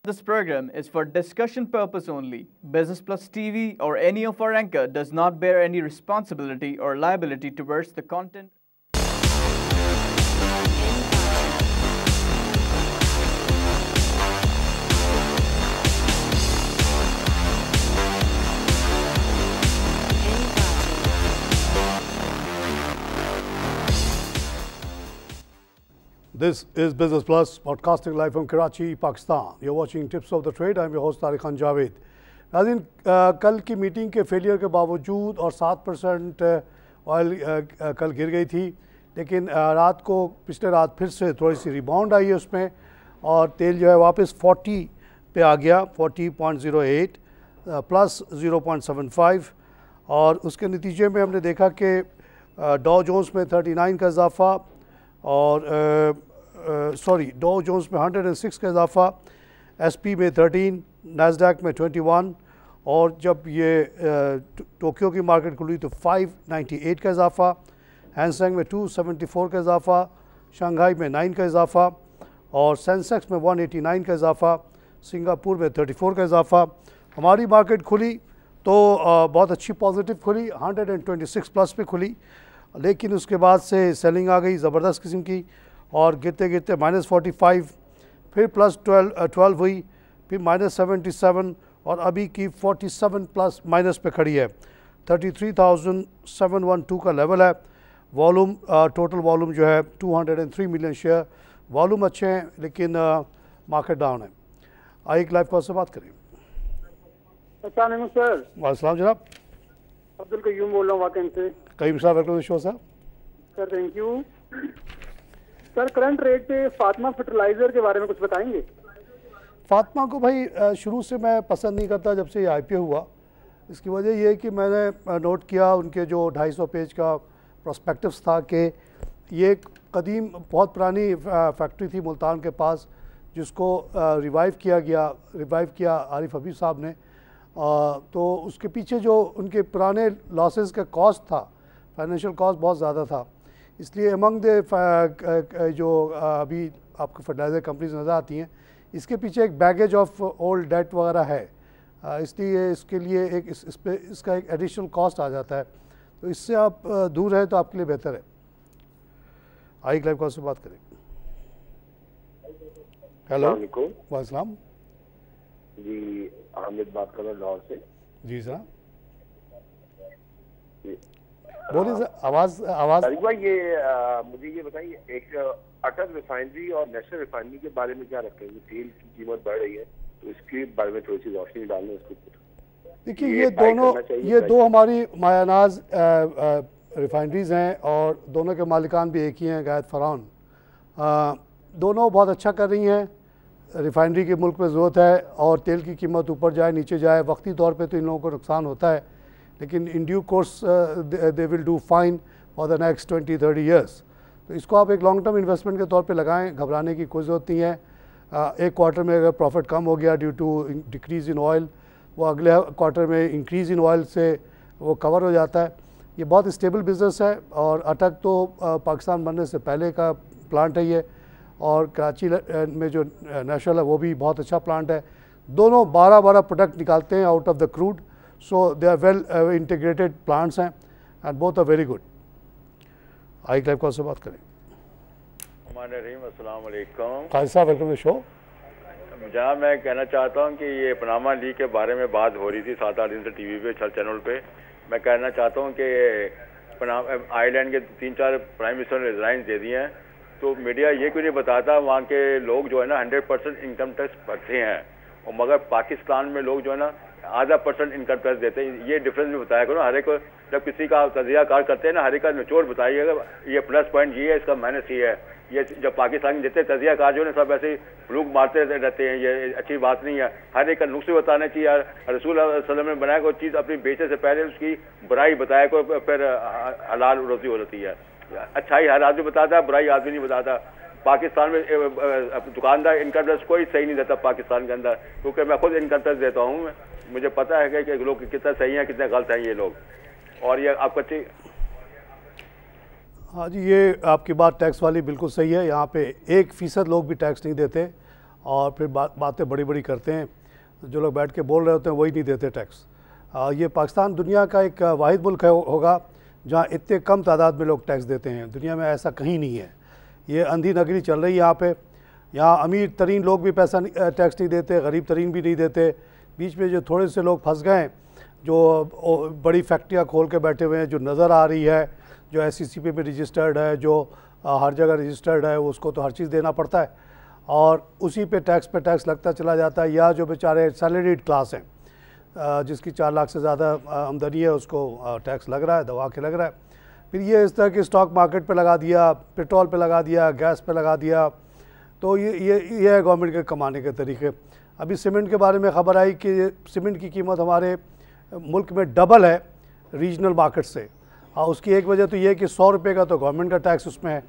This program is for discussion purpose only. Business Plus TV or any of our anchor does not bear any responsibility or liability towards the content. This is Business Plus, broadcasting live from Karachi, Pakistan. You're watching Tips of the Trade. I'm your host Tariq Khan Javed. नाज़रीन, कल की meeting के failure के बावजूद और 7% oil कल गिर गई थी, लेकिन रात को पिछले रात फिर से थोड़ी सी रिबाउंड आई है उसमें, और तेल जो है वापस 40 पे आ गया, 40.08 प्लस 0.75, और उसके नतीजे में हमने देखा कि डॉ जोन्स में 39 का इजाफा और डॉ जोन्स में 106 का इजाफा, SP में 13, नैस्डैक में 21, और जब ये टोक्यो की मार्केट खुली तो 598 का इजाफा, हैंगसेंग में 274 का इजाफा, शंघाई में 9 का इजाफा, और सेंसेक्स में 189 का इजाफा, सिंगापुर में 34 का इजाफा। हमारी मार्केट खुली तो बहुत अच्छी पॉजिटिव खुली, 126 प्लस पे खुली, लेकिन उसके बाद से सेलिंग आ गई ज़बरदस्त किस्म की, और गिरते गिरते -45, फिर प्लस 12 हुई, फिर -77, और अभी की 47 प्लस माइनस पे खड़ी है। 33,712 का लेवल है। वॉल्यूम, टोटल वॉल्यूम जो है 203 मिलियन शेयर। वॉल्यूम अच्छे हैं लेकिन मार्केट डाउन है। आइए लाइव कॉल से बात करें। अस्सलाम सर। वालेकुम जनाब। अब्दुल कयूम बोल रहा हूँ वाकई से। कईम साहब, welcome show sir. Sir thank you. Sir current rate पे फातिमा फर्टिलाइजर के बारे में कुछ बताएंगे? फातिमा को भाई शुरू से मैं पसंद नहीं करता जब से ये IPO हुआ। इसकी वजह ये है कि मैंने नोट किया उनके जो 250 पेज का प्रोस्पेक्टिव्स था कि ये एक कदीम बहुत पुरानी फैक्ट्री थी मुल्तान के पास, जिसको रिवाइव किया आरिफ हबीब साहब ने। तो उसके पीछे जो उनके पुराने लॉसेस का कॉस्ट था, फाइनेंशियल कॉस्ट बहुत ज़्यादा था, इसलिए अमंग द जो अभी आपको फर्टिलाइज़र कंपनीज नज़र आती हैं, इसके पीछे एक बैगेज ऑफ ओल्ड डेट वगैरह है, इसलिए इसके लिए एक इसका एक एडिशनल कॉस्ट आ जाता है। तो इससे आप दूर हैं तो आपके लिए बेहतर है। आई लाइव कॉल से बात करें। हेलो, वालेकुम जी, हामिद बात कर रहा हूँ लाहौर से। जी सर, बोलिए सर। आवाज़ भाई ये मुझे ये बताइए, एक अटक रिफाइनरी और नेशनल रिफाइनरी के बारे में क्या रखते हैं? तेल की कीमत बढ़ रही है तो इसके बारे में थोड़ी सी रोशनी डालना उसके ऊपर। देखिए, ये दो हमारी मायानाज रिफाइनरीज़ हैं, और दोनों के मालिकान भी एक ही हैं, गायद फरौन। दोनों बहुत अच्छा कर रही हैं। रिफाइनरी की मुल्क में ज़रूरत है, और तेल की कीमत ऊपर जाए नीचे जाए, वक्ती तौर पे तो इन लोगों को नुकसान होता है, लेकिन in due course they will do fine for the next 20-30 years. तो इसको आप एक लॉन्ग टर्म इन्वेस्टमेंट के तौर पे लगाएं, घबराने की कोई ज़रूरत नहीं है। एक क्वार्टर में अगर प्रॉफिट कम हो गया due to decrease in oil, वो अगले क्वार्टर में इंक्रीज़ इन ऑयल से वो कवर हो जाता है। ये बहुत स्टेबल बिज़नेस है, और अटक तो पाकिस्तान बनने से पहले का प्लांट है ये, और कराची में जो नेशनल है वो भी बहुत अच्छा प्लांट है। दोनों 12 प्रोडक्ट निकालते हैं out of the crude, so they are well integrated plants हैं, and both are very good. आई लाइव कॉल से बात करें। अस्सलाम वालेकुम। खालिद साहब, वेलकम टू शो। जहाँ मैं कहना चाहता हूँ कि ये पनामा लीग के बारे में बात हो रही थी 7-8 दिन से टीवी पे, छल चैनल पे। मैं कहना चाहता हूँ कि आयरलैंड के 3-4 प्राइम मिनिस्टर ने रिजाइन दे दिए हैं, तो मीडिया ये क्यों नहीं बताता वहाँ के लोग जो है ना 100% इनकम टैक्स भरते हैं, और मगर पाकिस्तान में लोग जो है ना आधा % इनकम टैक्स देते हैं। ये डिफरेंस भी बताया करो हर एक को, जब किसी का तजिया कार करते हैं ना, हर एक का निचोड़ बताइएगा, ये प्लस पॉइंट ये है, इसका माइनस ये है। ये जब पाकिस्तान में जितने तजिया कार जो है सब ऐसे फ्लूक मारते रहते हैं, ये अच्छी बात नहीं है। हर एक का नुक्स बताना चाहिए। रसूल सल्लल्लाहु ने बनाया कोई चीज़ अपनी बेचने से पहले उसकी बुराई बताया को, फिर हलाल रोजी हो जाती है। अच्छाई हर आदमी बताता है, बुराई आदमी नहीं बताता। पाकिस्तान में दुकानदार इनकम टैक्स कोई सही नहीं देता पाकिस्तान के अंदर, क्योंकि मैं खुद इनकम टैक्स देता हूँ। मुझे पता है कि लोग कितना सही हैं कितने गलत हैं ये लोग। और ये आपको हाँ जी, ये आपकी बात टैक्स वाली बिल्कुल सही है। यहाँ पे 1% लोग भी टैक्स नहीं देते, और फिर बातें बड़ी बड़ी करते हैं। जो लोग बैठ के बोल रहे होते हैं वही नहीं देते टैक्स। ये पाकिस्तान दुनिया का एक वाहिद मुल्क होगा जहाँ इतने कम तादाद में लोग टैक्स देते हैं। दुनिया में ऐसा कहीं नहीं है। ये अंधी नगरी चल रही है यहाँ पे। यहाँ अमीर तरीन लोग भी पैसा टैक्स नहीं देते, गरीब तरीन भी नहीं देते। बीच में जो थोड़े से लोग फंस गए, जो बड़ी फैक्ट्रियाँ खोल के बैठे हुए हैं, जो नज़र आ रही है, जो SCCP पे रजिस्टर्ड है, जो हर जगह रजिस्टर्ड है, उसको तो हर चीज़ देना पड़ता है और उसी पे टैक्स लगता चला जाता है। या जो बेचारे सैलरीड क्लास हैं, जिसकी 4 लाख से ज़्यादा आमदनी है, उसको टैक्स लग रहा है, दबा के लग रहा है। फिर ये इस तरह के स्टॉक मार्केट पे लगा दिया, पेट्रोल पे लगा दिया, गैस पे लगा दिया। तो ये है गवर्नमेंट के कमाने के तरीके। अभी सीमेंट के बारे में ख़बर आई कि सीमेंट की कीमत हमारे मुल्क में डबल है रीजनल मार्केट से। और उसकी एक वजह तो ये है कि 100 रुपये का तो गवर्नमेंट का टैक्स उसमें है।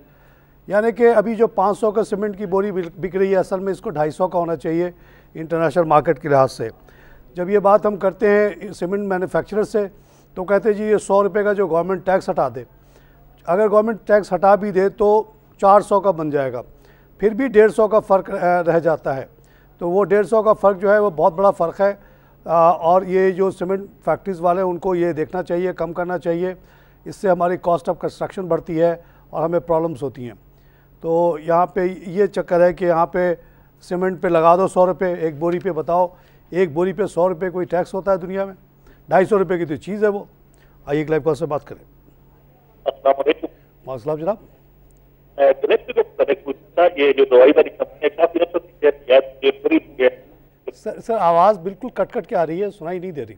यानी कि अभी जो 500 का सीमेंट की बोरी बिक रही है, असल में इसको 250 का होना चाहिए इंटरनेशनल मार्केट के लिहाज से। जब ये बात हम करते हैं सीमेंट मैन्युफैक्चरर से, तो कहते हैं जी ये 100 रुपये का जो गवर्नमेंट टैक्स हटा दे। अगर गवर्नमेंट टैक्स हटा भी दे तो 400 का बन जाएगा, फिर भी 150 का फ़र्क रह जाता है। तो वो 150 का फ़र्क जो है वो बहुत बड़ा फ़र्क है। और ये जो सीमेंट फैक्ट्रीज़ वाले हैं उनको ये देखना चाहिए, कम करना चाहिए। इससे हमारी कॉस्ट ऑफ कंस्ट्रक्शन बढ़ती है और हमें प्रॉब्लम्स होती हैं। तो यहाँ पे ये चक्कर है कि यहाँ पे सीमेंट पे लगा दो 100 रुपये एक बोरी पे। बताओ एक बोरी पे 100 रुपये कोई टैक्स होता है दुनिया में? 250 रुपये की तो चीज़ है वो। आइए एक लाइव कॉल से बात करें। अस्सलाम जनाब। ये जो दवाई वाली कंपनी है काफी सर आवाज़ बिल्कुल कट कट के आ रही है, सुनाई नहीं दे रही।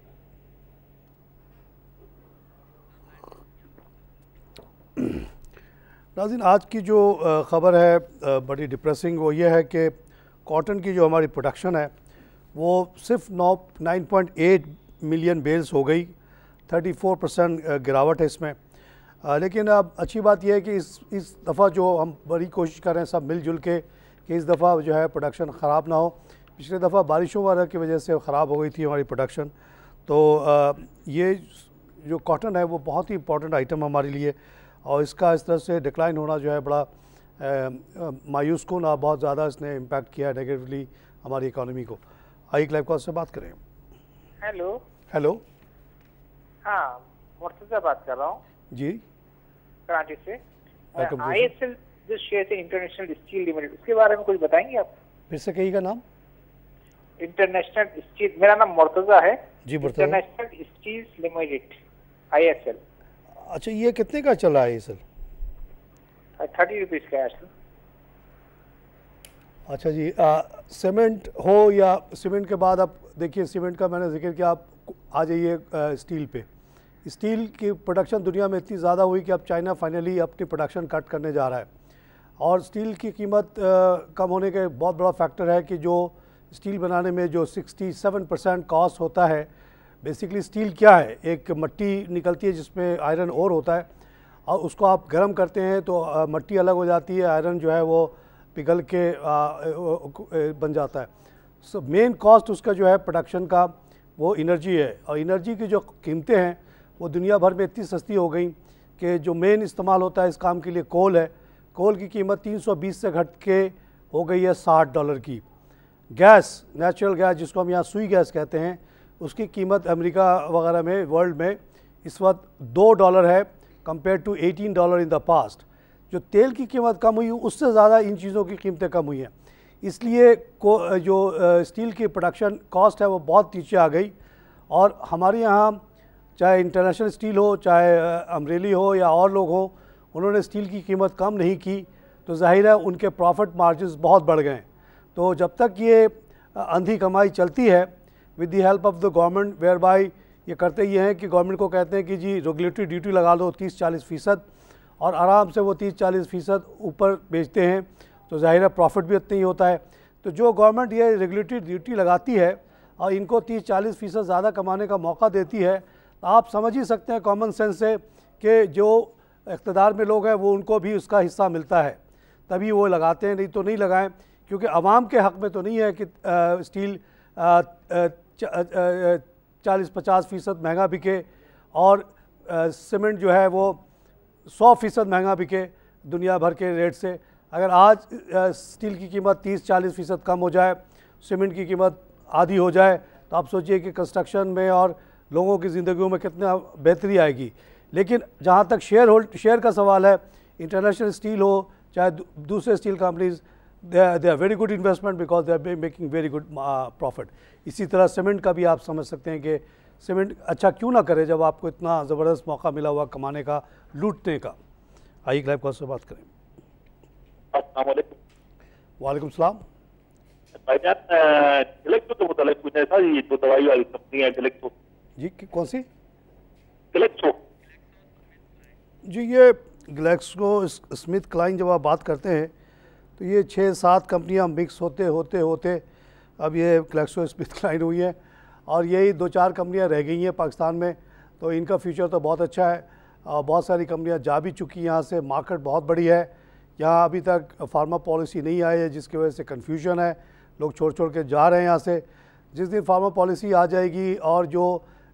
नाज़रीन, आज की जो ख़बर है बड़ी डिप्रेसिंग, वो ये है कि कॉटन की जो हमारी प्रोडक्शन है वो सिर्फ 9.8 मिलियन बेल्स हो गई। 34% गिरावट है इसमें। लेकिन अब अच्छी बात यह है कि इस दफ़ा जो हम बड़ी कोशिश कर रहे हैं सब मिलजुल के कि इस दफ़ा जो है प्रोडक्शन ख़राब ना हो। पिछले दफ़ा बारिशों वगैरह की वजह से ख़राब हो गई थी हमारी प्रोडक्शन। तो ये जो कॉटन है वो बहुत ही इंपॉर्टेंट आइटम हमारे लिए, और इसका इस तरह से डिक्लाइन होना जो है बड़ा मायूस कन और बहुत ज़्यादा इसने इम्पैक्ट किया है नेगेटिवली हमारी इकॉनमी को। आइए लाइव कॉल से बात करें। हेलो। हेलो। हाँ, मुर्तज़ा बात कर रहा हूँ जी, कराची से। ISL जो शेयर है इंटरनेशनल स्टील लिमिटेड, उसके बारे में कुछ बताएंगे आप? फिर से कहिएगा नाम। इंटरनेशनल स्टील, मेरा नाम मुर्तज़ा है ji. Murtaza. International steel limited ISL। अच्छा, ये कितने का चला है ISL? 30 रुपीज़ का है ISL। अच्छा जी। सीमेंट हो या सीमेंट के बाद आप देखिए, सीमेंट का मैंने जिक्र किया, आप आ जाइए स्टील पे। स्टील की प्रोडक्शन दुनिया में इतनी ज़्यादा हुई कि अब चाइना फाइनली अपनी प्रोडक्शन कट करने जा रहा है। और स्टील की कीमत कम होने के बहुत बड़ा फैक्टर है कि जो स्टील बनाने में जो 67% कॉस्ट होता है। बेसिकली स्टील क्या है? एक मट्टी निकलती है जिसमें आयरन ओर होता है, और उसको आप गर्म करते हैं तो मट्टी अलग हो जाती है, आयरन जो है वो पिघल के बन जाता है। सो मेन कॉस्ट उसका जो है प्रोडक्शन का वो एनर्जी है। और एनर्जी की जो कीमतें हैं वो दुनिया भर में इतनी सस्ती हो गई कि जो मेन इस्तेमाल होता है इस काम के लिए कोल है। कोल की कीमत 320 से घट के हो गई है $60 की। गैस, नेचुरल गैस जिसको हम यहाँ सुई गैस कहते हैं, उसकी कीमत अमेरिका वगैरह में वर्ल्ड में इस वक्त $2 है compare to $18 in the past. जो तेल की कीमत कम हुई उससे ज़्यादा इन चीज़ों की कीमतें कम हुई हैं। इसलिए जो स्टील की प्रोडक्शन कॉस्ट है वो बहुत नीचे आ गई। और हमारे यहाँ चाहे इंटरनेशनल स्टील हो, चाहे अमरेली हो या और लोग हों, उन्होंने स्टील की कीमत कम नहीं की, तो ज़ाहिर है उनके प्रॉफिट मार्जिन्स बहुत बढ़ गए। तो जब तक ये अंधी कमाई चलती है with the help of the government, whereby ये करते ये हैं कि गवर्नमेंट को कहते हैं कि जी रेगुलेटरी ड्यूटी लगा दो 30-40%, और आराम से वो 30-40% ऊपर बेचते हैं, तो ज़ाहिर है प्रॉफिट भी उतना ही होता है। तो जो गवर्नमेंट ये रेगुलेटरी ड्यूटी लगाती है और इनको 30-40% ज़्यादा कमाने का मौका देती है, तो आप समझ ही सकते हैं कॉमन सेंस से कि जो इक़्तिदार में लोग हैं वो उनको भी उसका हिस्सा मिलता है, तभी वो लगाते हैं, नहीं तो नहीं लगाएं। क्योंकि आवाम के हक़ में तो नहीं है कि स्टील 40-50% महंगा बिके और सीमेंट जो है वो 100% महंगा बिके दुनिया भर के रेट से। अगर आज स्टील की कीमत 30-40% कम हो जाए, सीमेंट की कीमत आधी हो जाए, तो आप सोचिए कि कंस्ट्रक्शन में और लोगों की ज़िंदगियों में कितना बेहतरी आएगी। लेकिन जहाँ तक शेयर का सवाल है, इंटरनेशनल स्टील हो चाहे दूसरे steel companies, they are very good investment because they are making very good profit. इसी तरह सीमेंट का भी आप समझ सकते हैं कि सीमेंट अच्छा क्यों ना करे जब आपको इतना ज़बरदस्त मौका मिला हुआ कमाने का, लूटने का। आइए क्लाइव कॉल से बात करें। वालेकुम सलाम। भाईजान ग्लेक्सो के मुतालिक पूछना था, ये तो दवाई वाली कंपनी है ग्लेक्सो जी, कौन सी? ग्लेक्सो जी, ये ग्लेक्सो स्मिथ क्लाइन जब आप बात करते हैं तो ये 6-7 कंपनियां मिक्स होते होते अब ये ग्लेक्सो स्मिथ क्लाइन हुई है और यही 2-4 कंपनियां रह गई हैं पाकिस्तान में। तो इनका फ्यूचर तो बहुत अच्छा है और बहुत सारी कंपनियां जा भी चुकी हैं यहाँ से। मार्केट बहुत बड़ी है यहाँ, अभी तक फार्मा पॉलिसी नहीं आई है जिसकी वजह से कन्फ्यूजन है, लोग छोड़ के जा रहे हैं यहाँ से। जिस दिन फार्मा पॉलिसी आ जाएगी और जो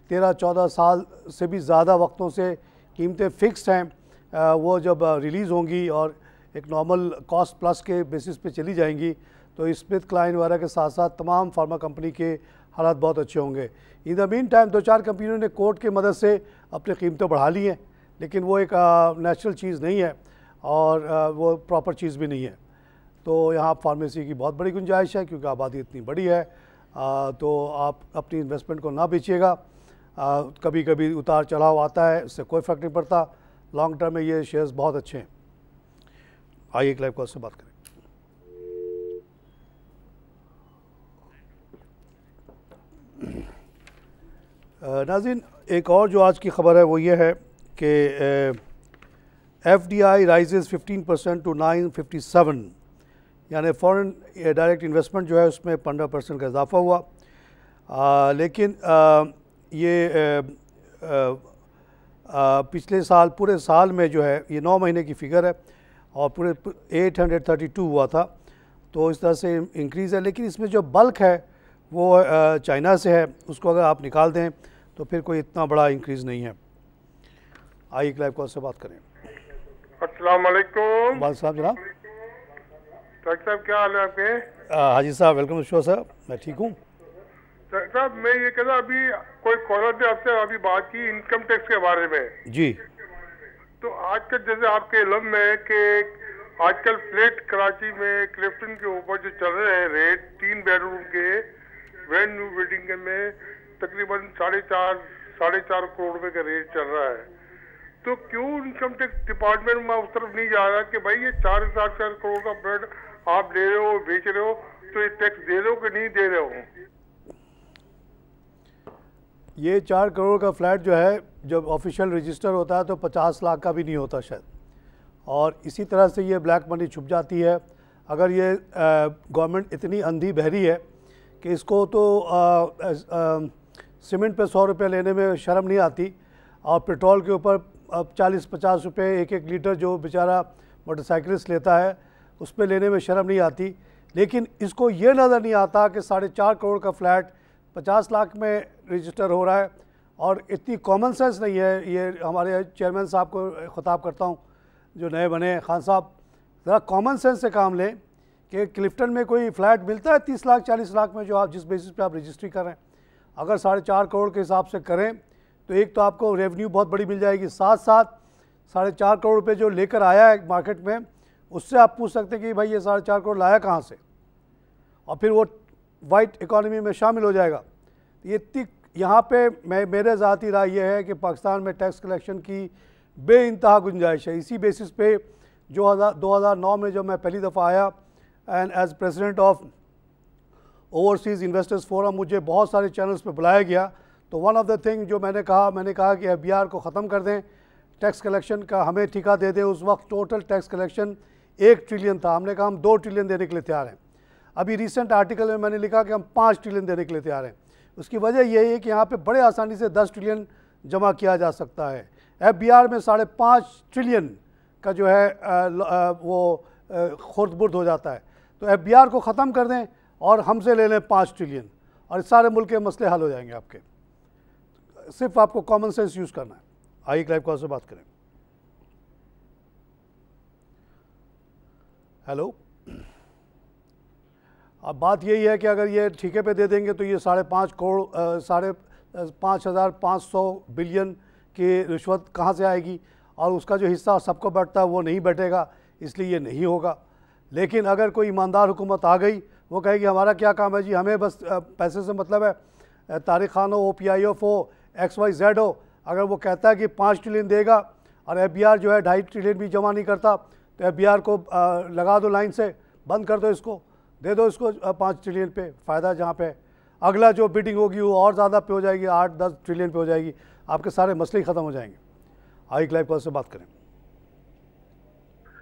13-14 साल से भी ज़्यादा वक्तों से कीमतें फ़िक्स्ड हैं वो जब रिलीज़ होंगी और एक नॉर्मल कॉस्ट प्लस के बेसिस पे चली जाएंगी, तो स्मिथ क्लाइन वगैरह के साथ साथ तमाम फार्मा कंपनी के हालात बहुत अच्छे होंगे। इन द मीन टाइम 2-4 कंपनियों ने कोर्ट की मदद से अपनी कीमतें बढ़ा ली हैं, लेकिन वो एक नेचुरल चीज़ नहीं है और वो प्रॉपर चीज़ भी नहीं है। तो यहाँ फार्मेसी की बहुत बड़ी गुंजाइश है क्योंकि आबादी इतनी बड़ी है। तो आप अपनी इन्वेस्टमेंट को ना बेचिएगा। कभी कभी उतार चढ़ाव आता है, इससे कोई फ़र्क नहीं पड़ता। लॉन्ग टर्म में ये शेयर्स बहुत अच्छे हैं। आइए क्लाइव कॉल से बात करें। नाज़रीन, एक और जो आज की ख़बर है वो ये है कि FDI राइजेज़ 15% टू 957, यानी फॉरेन डायरेक्ट इन्वेस्टमेंट जो है उसमें 15% का इजाफा हुआ। लेकिन ये पिछले साल पूरे साल में जो है ये 9 महीने की फ़िगर है और पूरे 832 हुआ था, तो इस तरह से इंक्रीज़ है। लेकिन इसमें जो बल्क है वो चाइना से है, उसको अगर आप निकाल दें तो फिर कोई इतना बड़ा इंक्रीज़ नहीं है। आइए क्लाइव कॉल से बात करें। अस्सलाम वालेकुम। वाल साहब जनाब। डॉक्टर साहब क्या हाल है आपके? हाजी साहब वेलकम शो सर, मैं ठीक हूँ। डॉक्टर साहब मैं ये कह रहा, अभी कोई कॉलर ने आपसे अभी बात की इनकम टैक्स के बारे में जी। तो आजकल जैसे आपके इल्म में है कि आजकल फ्लैट कराची में क्लिफ्टन के ऊपर जो चल रहे हैं रेट 3 बेडरूम के ब्रांड न्यू बिल्डिंग में तकरीबन 4.5 करोड़ रुपए का रेट चल रहा है। तो क्यों इनकम टैक्स डिपार्टमेंट में उस तरफ नहीं जा रहा कि भाई ये 4.5 करोड़ का फ्लैट आप ले रहे हो, बेच रहे हो, तो ये टैक्स दे रहे हो कि नहीं दे रहे हो? ये 4 करोड़ का फ्लैट जो है जब ऑफिशियल रजिस्टर होता है तो 50 लाख का भी नहीं होता शायद, और इसी तरह से ये ब्लैक मनी छुप जाती है। अगर ये गवर्नमेंट इतनी अंधी बहरी है कि इसको तो सीमेंट पे 100 रुपये लेने में शर्म नहीं आती और पेट्रोल के ऊपर 40-50 रुपये एक लीटर जो बेचारा मोटरसाइकिलिस्ट लेता है उस पर लेने में शर्म नहीं आती। लेकिन इसको ये नज़र नहीं आता कि 4.5 करोड़ का फ्लैट 50 लाख में रजिस्टर हो रहा है। और इतनी कॉमन सेंस नहीं है। ये हमारे चेयरमैन साहब को ख़िताब करता हूँ जो नए बने, खान साहब, ज़रा कॉमन सेंस से काम लें कि क्लिफ्टन में कोई फ्लैट मिलता है 30 लाख 40 लाख में जो आप जिस बेसिस पे आप रजिस्ट्री कर रहे हैं, अगर 4.5 करोड़ के हिसाब से करें तो एक तो आपको रेवेन्यू बहुत बड़ी मिल जाएगी, साथ साथ 4.5 करोड़ रुपये जो लेकर आया है मार्केट में उससे आप पूछ सकते हैं कि भाई ये 4.5 करोड़ लाया कहाँ से, और फिर वो वाइट इकॉनमी में शामिल हो जाएगा। ये इतनी यहाँ पे मेरे ज़ाती राय ये है कि पाकिस्तान में टैक्स कलेक्शन की बेइंतहा गुंजाइश है। इसी बेसिस पे जो 2009 में जब मैं पहली दफ़ा आया and as president of overseas investors forum मुझे बहुत सारे चैनल्स पे बुलाया गया, तो वन ऑफ द थिंग जो मैंने कहा कि FBR को ख़त्म कर दें, टैक्स कलेक्शन का हमें ठेका दे दें। उस वक्त टोटल टैक्स कलेक्शन 1 ट्रिलियन था, हमने कहा हम 2 ट्रिलियन देने के लिए तैयार हैं। अभी रिसेंट आर्टिकल में मैंने लिखा कि हम 5 ट्रिलियन देने के लिए तैयार हैं। उसकी वजह यही है कि यहाँ पे बड़े आसानी से 10 ट्रिलियन जमा किया जा सकता है। FBR में 5.5 ट्रिलियन का जो है वो खुर्द-बुर्द हो जाता है। तो FBR को ख़त्म कर दें और हमसे ले लें 5 ट्रिलियन और सारे मुल्क के मसले हल हो जाएंगे आपके। सिर्फ आपको कॉमन सेंस यूज़ करना है। आइए क्लाइव कॉल से बात करें। हेलो, अब बात यही है कि अगर ये ठेके पे दे देंगे तो ये 5.5 करोड़ 5,500 बिलियन की रिश्वत कहाँ से आएगी, और उसका जो हिस्सा सबको बैठता है वो नहीं बैठेगा, इसलिए ये नहीं होगा। लेकिन अगर कोई ईमानदार हुकूमत आ गई, वो कहेगी हमारा क्या काम है जी, हमें बस पैसे से मतलब है, तारिक खान हो, OPIF हो, XYZ हो, अगर वो कहता है कि 5 ट्रिलियन देगा और FBR जो है 2.5 ट्रिलियन भी जमा नहीं करता, तो FBR को लगा दो लाइन से, बंद कर दो इसको, दे दो इसको 5 ट्रिलियन पे फ़ायदा, जहाँ पे अगला जो बिडिंग होगी वो और ज़्यादा पे हो जाएगी, 8-10 ट्रिलियन पे हो जाएगी, आपके सारे मसले ही ख़त्म हो जाएंगे। आइए लाइव कॉल से बात करें।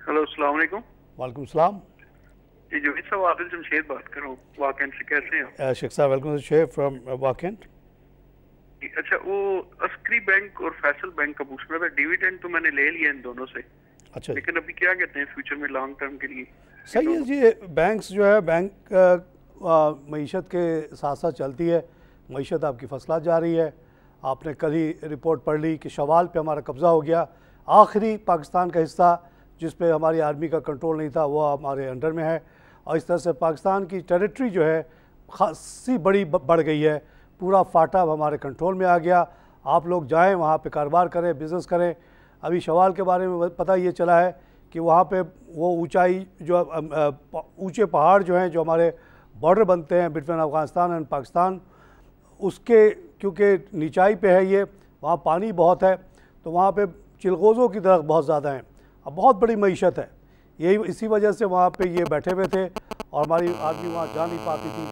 हेलो, अस्सलाम वालेकुम। वालेकुम सलाम जी, जुबैर साहब, आदिल जमशेद बात कर रहा हूँ वाकैंट से। कैसे हैं? शेख साहब वेलकम शेख फ्रॉम वाकैंट। अच्छा, वो अस्करी बैंक और फैसल बैंक का पूछ रहा था, डिविडेंड तो मैंने ले लिया इन दोनों से। अच्छा, लेकिन अभी क्या कहते हैं फ्यूचर में लॉन्ग टर्म के लिए? सही है जी, बैंक्स जो है, बैंक मईशत के साथ साथ चलती है, मईशत आपकी फसलात जा रही है। आपने कल ही रिपोर्ट पढ़ ली कि शवाल पे हमारा कब्ज़ा हो गया, आखिरी पाकिस्तान का हिस्सा जिस पे हमारी आर्मी का कंट्रोल नहीं था वो हमारे अंडर में है, और इस तरह से पाकिस्तान की टेरिटरी जो है खासी बड़ी बढ़ गई है, पूरा फाटा हमारे कंट्रोल में आ गया। आप लोग जाएं वहाँ पे कारोबार करें, बिज़नेस करें। अभी शवाल के बारे में पता ये चला है कि वहाँ पे वो ऊंचाई जो ऊंचे पहाड़ जो हैं, जो हमारे बॉर्डर बनते हैं बिटवीन अफ़गानिस्तान एंड पाकिस्तान, उसके क्योंकि नीचाई पे है ये, वहाँ पानी बहुत है, तो वहाँ पे चिलगोज़ों की दरख्त बहुत ज़्यादा हैं, अब बहुत बड़ी मईशत है। यही इसी वजह से वहाँ पे ये बैठे हुए थे और हमारी आदमी वहाँ जा नहीं पाती थी।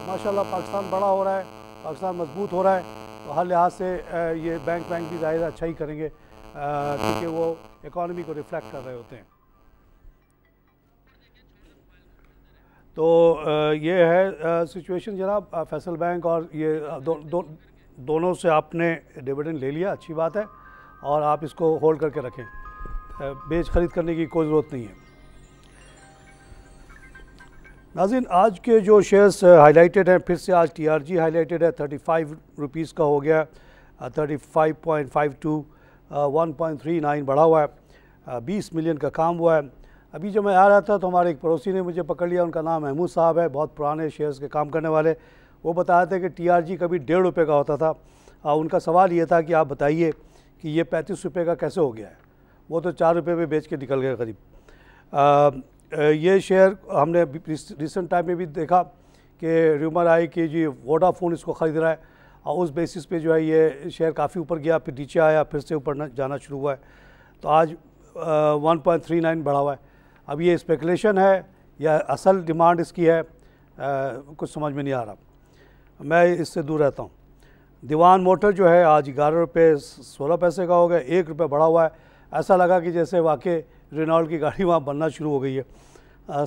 माशाल्लाह पाकिस्तान बड़ा हो रहा है, पाकिस्तान मजबूत हो रहा है, तो हर लिहाज से ये बैंक भी ज़ाहिर अच्छा ही करेंगे, क्योंकि वो इकॉनमी को रिफ्लेक्ट कर रहे होते हैं। तो ये है सिचुएशन जनाब। फैसल बैंक और ये दोनों से आपने डिविडेंड ले लिया, अच्छी बात है, और आप इसको होल्ड करके रखें, बेच खरीद करने की कोई ज़रूरत नहीं है। नाज़रीन, आज के जो शेयर्स हाईलाइटेड हैं, फिर से आज TRG हाईलाइटेड है, 35 रुपीज़ का हो गया, 35.52, 1.39 बढ़ा हुआ है, 20 मिलियन का काम हुआ है। अभी जब मैं आ रहा था तो हमारे एक पड़ोसी ने मुझे पकड़ लिया, उनका नाम महमूद साहब है, बहुत पुराने शेयर्स के काम करने वाले। वो बता रहे थे कि TRG कभी 1.5 रुपये का होता था। उनका सवाल ये था कि आप बताइए कि ये 35 रुपये का कैसे हो गया है, वो तो 4 रुपये में बेच के निकल गए करीब। ये शेयर हमने रिसेंट टाइम में भी देखा कि रूमर आई कि जी वोडाफोन इसको ख़रीद रहा है, और उस बेसिस पे जो है ये शेयर काफ़ी ऊपर गया, फिर नीचे आया, फिर से ऊपर जाना शुरू हुआ है, तो आज 1.39 बढ़ा हुआ है। अब ये स्पेकुलेशन है या असल डिमांड इसकी है, कुछ समझ में नहीं आ रहा। मैं इससे दूर रहता हूँ। दीवान मोटर जो है आज 11 रुपये 16 पैसे का हो गया, 1 रुपये बढ़ा हुआ है। ऐसा लगा कि जैसे वाकई रेनॉल्ट की गाड़ी वहाँ बनना शुरू हो गई है।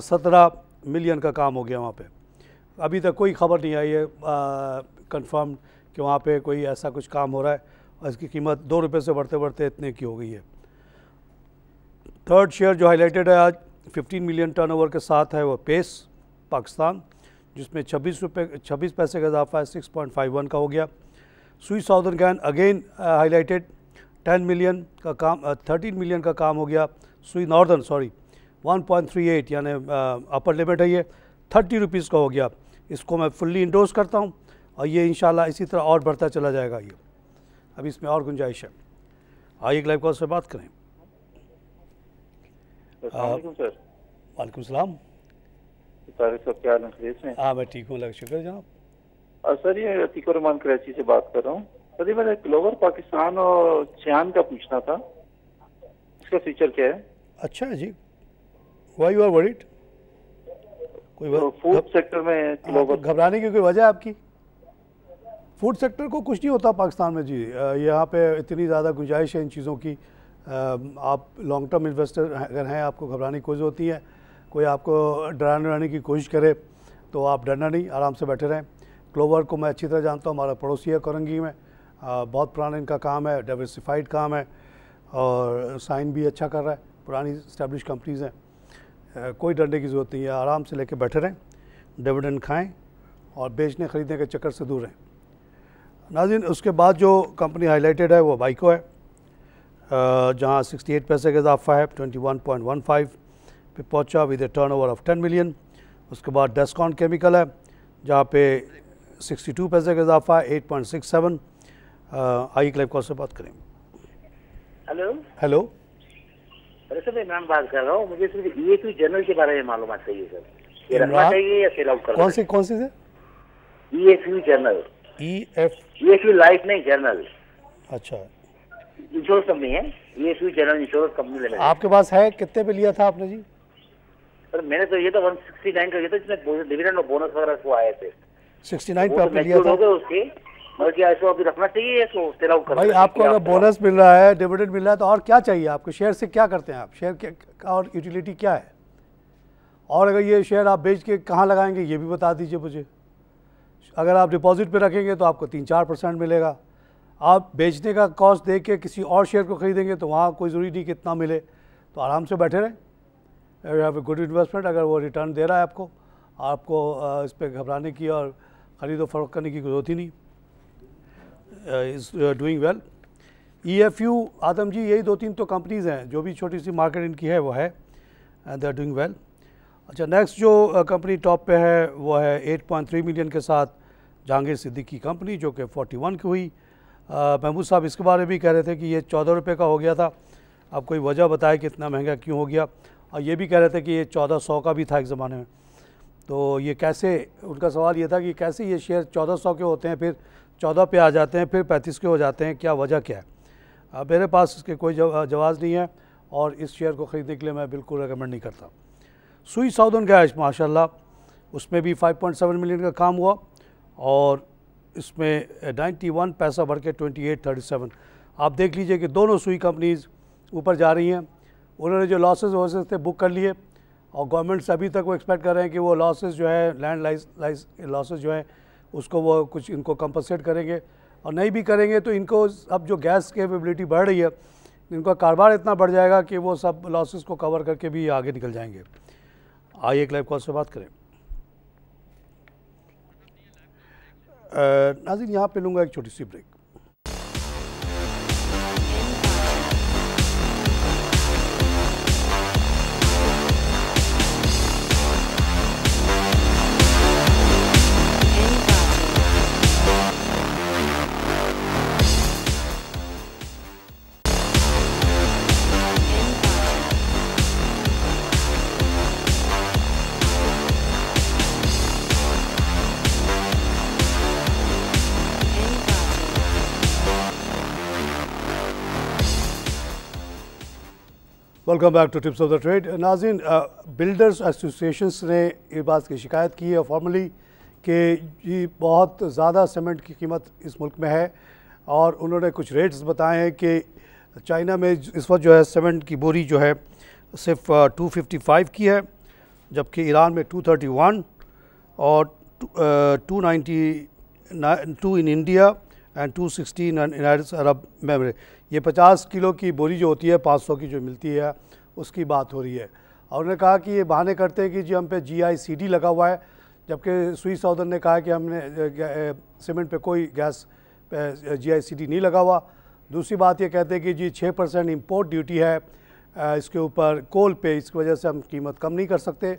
17 मिलियन का काम हो गया वहाँ पे। अभी तक कोई खबर नहीं आई है कंफर्म कि वहाँ पे कोई ऐसा कुछ काम हो रहा है, और इसकी कीमत 2 रुपये से बढ़ते बढ़ते इतने की हो गई है। थर्ड शेयर जो हाईलाइटेड है आज 15 मिलियन टर्नओवर के साथ है, वो पेस पाकिस्तान, जिसमें 26 पैसे का इजाफा है, 6.51 का हो गया। Sui southern gain again highlighted, 13 million का काम हो गया। सुई नॉर्दर्न 1.38 यानी अपर लिमिट है, ये 30 रुपीज़ का हो गया। इसको मैं फुल्ली इंडोर्स करता हूँ, और ये इंशाल्लाह इसी तरह और बढ़ता चला जाएगा। ये अभी इसमें और गुंजाइश है। आइए लाइव कॉल से बात करें। सर वालेकुम सलाम। तारिक साहब क्या हाल है? हाँ मैं ठीक हूँ, शुक्र जनाब। सर ये अतीक रहमान कराची से बात कर रहा हूँ। सर ये मैंने क्लोवर पाकिस्तान और चांद का पूछना था, इसका फ्यूचर क्या है? अच्छा है जी, वाई यू आर वरीड? कोई फूड सेक्टर में क्लोवर घबराने की कोई वजह है आपकी? फूड सेक्टर को कुछ नहीं होता पाकिस्तान में जी, यहाँ पे इतनी ज़्यादा गुंजाइश है इन चीज़ों की। आप लॉन्ग टर्म इन्वेस्टर अगर हैं, आपको घबराने की कोई ज़रूरत नहीं है। कोई आपको डराने की कोशिश करे तो आप डरना नहीं, आराम से बैठे रहें। क्लोवर को मैं अच्छी तरह जानता हूँ, हमारा पड़ोसी है कोरंगी में, बहुत पुराना इनका काम है, डाइवर्सिफाइड काम है, और साइन भी अच्छा कर रहा है, पुरानी इस्टेब्लिश कंपनीज़ हैं। कोई डरने की ज़रूरत नहीं है, आराम से लेके बैठे रहें, डिविडेंड खाएँ और बेचने ख़रीदने के चक्कर से दूर रहें। नाज़रीन, उसके बाद जो कंपनी हाईलाइटेड है वो बाइको है, जहाँ 68 पैसे का इजाफा है, 21.15 पे पहुंचा with A turnover of 10 million. उसके बाद डेस्कॉन केमिकल है जहां पे 62 पैसे का इजाफा है, 8.67। आई क्लाइव कॉल से बात करें। हेलो हेलो सर, मैं इमरान बात कर रहा हूँ। मुझे सिर्फ EFU जर्नल के बारे में मालूमात चाहिए सर, ये रखना चाहिए या सेल आउट करना? कौन सी sir? EFU general. EFU life नहीं, जर्नल। अच्छा, इंश्योरेंस कंपनी है, EFU general insurance company limited. आपके पास है? कितने पे लिया था आपने जी? सर मैंने तो ये तो 169 का लिया था, जिसमें डिविडेंड और बोनस वगैरह को आए थे। 69 पे आपने लिया था? उसके मतलब क्या इसको अभी रखना चाहिए या इसको सेल आउट करना? भाई आपको अगर बोनस मिल रहा है, डिविडेंड मिल रहा है, तो और क्या चाहिए आपको? शेयर से क्या करते हैं आप? शेयर का और यूटिलिटी क्या है? और अगर ये शेयर आप बेच के कहाँ लगाएंगे ये भी बता दीजिए मुझे। अगर आप डिपॉजिट पे रखेंगे तो आपको 3-4% मिलेगा। आप बेचने का कॉस्ट दे के किसी और शेयर को खरीदेंगे तो वहाँ कोई ज़रूरी नहीं कितना मिले, तो आराम से बैठे रहें। You have a good investment. अगर वो रिटर्न दे रहा है आपको इस पर घबराने की और ख़रीदो फरोख्त करने की ज़रूरत ही नहीं। Is doing well. EFU आदम जी, यही 2-3 तो कंपनीज़ हैं जो भी छोटी सी मार्केट इनकी है वो है, and they are doing well. अच्छा, नेक्स्ट जो कंपनी टॉप पे है वो है 8.3 मिलियन के साथ जहांगीर सिद्दीकी कंपनी, जो कि 41 की हुई। महमूद साहब इसके बारे में भी कह रहे थे कि ये 14 रुपये का हो गया था। अब कोई वजह बताए कि इतना महंगा क्यों हो गया, और ये भी कह रहे थे कि ये 1400 का भी था एक ज़माने में। तो ये कैसे, उनका सवाल ये था कि कैसे ये शेयर 1400 के होते हैं, फिर 14 पे आ जाते हैं, फिर 35 के हो जाते हैं, क्या वजह क्या है? मेरे पास इसके कोई जवाब नहीं है और इस शेयर को ख़रीदने के लिए मैं बिल्कुल रेकमेंड नहीं करता। सुई साउदर्न गैस माशाल्लाह, उसमें भी 5.7 मिलियन का काम हुआ और इसमें 91 पैसा बढ़ के 28.37। आप देख लीजिए कि दोनों सुई कंपनीज़ ऊपर जा रही हैं। उन्होंने जो लॉसेस वॉसेस थे बुक कर लिए और गवर्नमेंट से अभी तक वो एक्सपेक्ट कर रहे हैं कि वो लॉसेस जो है, लैंड लॉसेस जो है उसको वो कुछ इनको कंपनसेट करेंगे, और नहीं भी करेंगे तो इनको अब जो गैस कैपेबिलिटी बढ़ रही है, इनका कारोबार इतना बढ़ जाएगा कि वो सब लॉसेस को कवर करके भी आगे निकल जाएंगे। आइए एक लाइव कॉल से बात करें। नाज़रीन, यहाँ पे लूँगा एक छोटी सी break. Welcome back to tips of the trade. नाज़रीन, बिल्डर्स एसोसिएशंस ने ये बात की शिकायत की है फॉर्मली कि ये बहुत ज़्यादा सीमेंट की कीमत इस मुल्क में है, और उन्होंने कुछ रेट्स बताए हैं कि चाइना में इस वक्त जो है सीमेंट की बोरी जो है सिर्फ 255 की है, जबकि ईरान में 231 और 292 in India and 216 in United Arab emirate. ये 50 किलो की बोरी जो होती है 500 की जो मिलती है उसकी बात हो रही है। और उन्होंने कहा कि ये बहाने करते हैं कि जी हम पे GICD लगा हुआ है, जबकि सुई साउदर्न ने कहा कि हमने सीमेंट पे कोई गैस पे GICD नहीं लगा हुआ। दूसरी बात ये कहते हैं कि जी 6% इम्पोर्ट ड्यूटी है इसके ऊपर कोल पे, इसकी वजह से हम कीमत कम नहीं कर सकते।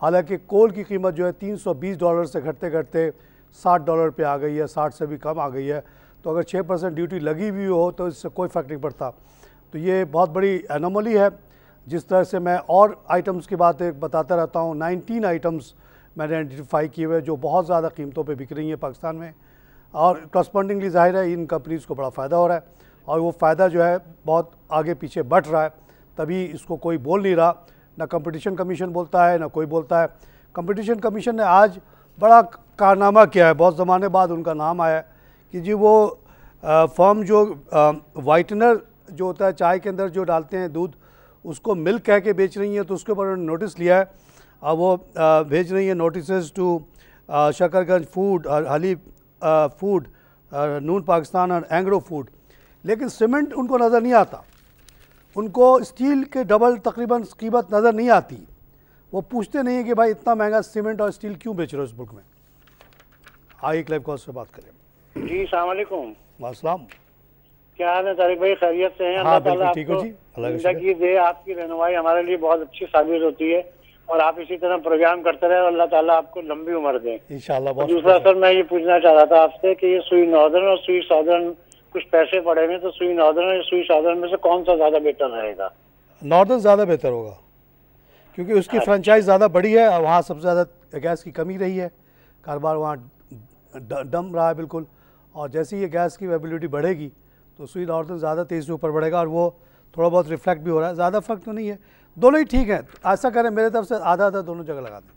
हालांकि कोल की कीमत जो है $320 से घटते घटते $60 पे आ गई है, 60 से भी कम आ गई है। तो अगर 6% ड्यूटी लगी हुई हो तो इससे कोई फ़र्क नहीं पड़ता। तो ये बहुत बड़ी एनोमली है। जिस तरह से मैं और आइटम्स की बातें बताता रहता हूँ, 19 आइटम्स मैंने आइडेंटिफाई किए हुए जो बहुत ज़्यादा कीमतों पे बिक रही हैं पाकिस्तान में, और करस्पॉन्डिंगली ज़ाहिर है इन कंपनीज़ को बड़ा फ़ायदा हो रहा है, और वो फ़ायदा जो है बहुत आगे पीछे बढ़ रहा है। तभी इसको कोई बोल नहीं रहा, ना कंपटीशन कमीशन बोलता है ना कोई बोलता है। कंपटीशन कमीशन ने आज बड़ा कारनामा किया है, बहुत ज़माने बाद उनका नाम आया कि जी वो फर्म जो वाइटनर जो होता है चाय के अंदर जो डालते हैं दूध, उसको मिल्क कह के बेच रही हैं, तो उसके ऊपर उन्होंने नोटिस लिया है। अब वो भेज रही है नोटिस टू शकरगंज फूड और हलीब फूड, नून पाकिस्तान और एंग्रो फूड। लेकिन सीमेंट उनको नज़र नहीं आता, उनको स्टील के डबल तकरीबन कीमत नज़र नहीं आती। वो पूछते नहीं है कि भाई इतना महंगा सीमेंट और स्टील क्यों बेच रहे हो इस मुल्क में। आइए क्लाइव कॉल से बात करें। जी अस्सलाम वालेकुम। वालेकुम। क्या हाल है तारिक भाई, खैरियत से हैं? हाँ बिल्कुल ठीक हो जी, जिंदगी दे आपकी रहनुमाई हमारे लिए बहुत अच्छी साबित होती है और आप इसी तरह प्रोग्राम करते रहे और अल्लाह ताला आपको लंबी उम्र दे इंशाल्लाह। दूसरा सर मैं ये पूछना चाह रहा था आपसे कि ये सुई नॉर्दर्न और सुई साउदर्न कुछ पैसे पड़े हुए, तो सुई नॉर्दर्न और सुई साउदर्न में से कौन सा ज्यादा बेहतर रहेगा? नॉर्दर्न ज़्यादा बेहतर होगा क्योंकि उसकी फ्रेंचाइज ज़्यादा बड़ी है, वहाँ सबसे ज़्यादा गैस की कमी रही है, कारोबार वहाँ डम रहा है बिल्कुल। और जैसे ही ये गैस की अवेलेबिलिटी बढ़ेगी तो सुई नॉर्दर्न ज़्यादा तेज़ी से ऊपर बढ़ेगा और वो थोड़ा बहुत रिफ्लेक्ट भी हो रहा है। ज़्यादा फ़र्क तो नहीं है, दोनों ही ठीक है। ऐसा करें मेरे तरफ से आधा आधा दोनों जगह लगा दें,